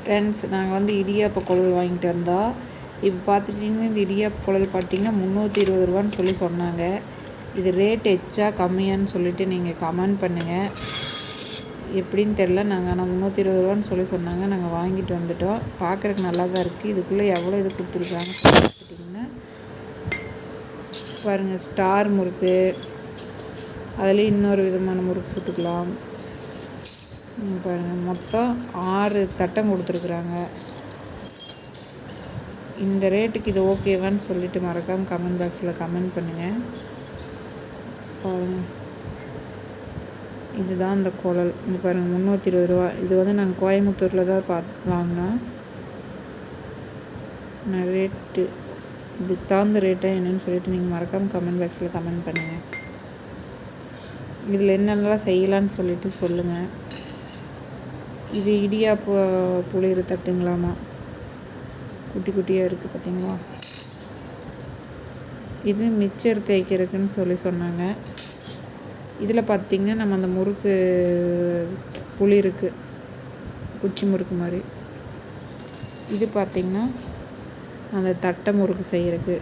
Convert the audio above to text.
Friends, நாங்கள் வந்து இடியாப்ப குழல் வாங்கிட்டு வந்தோம். இப்போ பார்த்துட்டிங்கன்னா இந்த இடியாப்ப குழல் பார்த்திங்கன்னா 320 ரூபான்னு சொல்லி சொன்னாங்க. இது ரேட் எச்சா கம்மியான்னு சொல்லிவிட்டு நீங்கள் கமெண்ட் பண்ணுங்கள். எப்படின்னு தெரில. நாங்கள் ஆனால் 320 ரூபான்னு சொல்லி சொன்னாங்க. நாங்கள் வாங்கிட்டு வந்துட்டோம். பார்க்குறதுக்கு நல்லா தான் இருக்குது. இதுக்குள்ளே எவ்வளோ இது கொடுத்துருக்காங்க பார்த்துட்டிங்கன்னா பாருங்கள். ஸ்டார் முறுக்கு, அதுலேயும் இன்னொரு விதமான முறுக்கு சுட்டுக்கலாம். பாருங்கள், மொத்தம் 6 தட்டம் கொடுத்துருக்குறாங்க. இந்த ரேட்டுக்கு இது ஓகேவான்னு சொல்லிவிட்டு மறக்காமல் கமெண்ட் பாக்ஸில் கமெண்ட் பண்ணுங்கள். பாருங்கள், இதுதான் இந்த குழல். இங்கே பாருங்கள், 320 ரூபா. இது வந்து நாங்கள் கோயம்புத்தூரில் தான் வாங்கினோம். நான் ரேட்டு இதுக்கு தகுந்த ரேட்டாக என்னென்னு சொல்லிவிட்டு நீங்கள் மறக்காமல் கமெண்ட் பாக்ஸில் கமெண்ட் பண்ணுங்கள். இதில் என்னென்னலாம் செய்யலான்னு சொல்லிவிட்டு சொல்லுங்கள். இது இடியாப்ப புளியிற தட்டுங்களாமா. குட்டி குட்டியாக இருக்குது பார்த்தீங்களா. இது மிச்சர் தேய்க்கிறதுக்குன்னு சொல்லி சொன்னாங்க. இதில் பார்த்திங்கன்னா நம்ம அந்த முறுக்கு புளி இருக்குது, குச்சி முறுக்கு மாதிரி. இது பார்த்திங்கன்னா அந்த தட்டை முறுக்கு செய்கிறதுக்கு.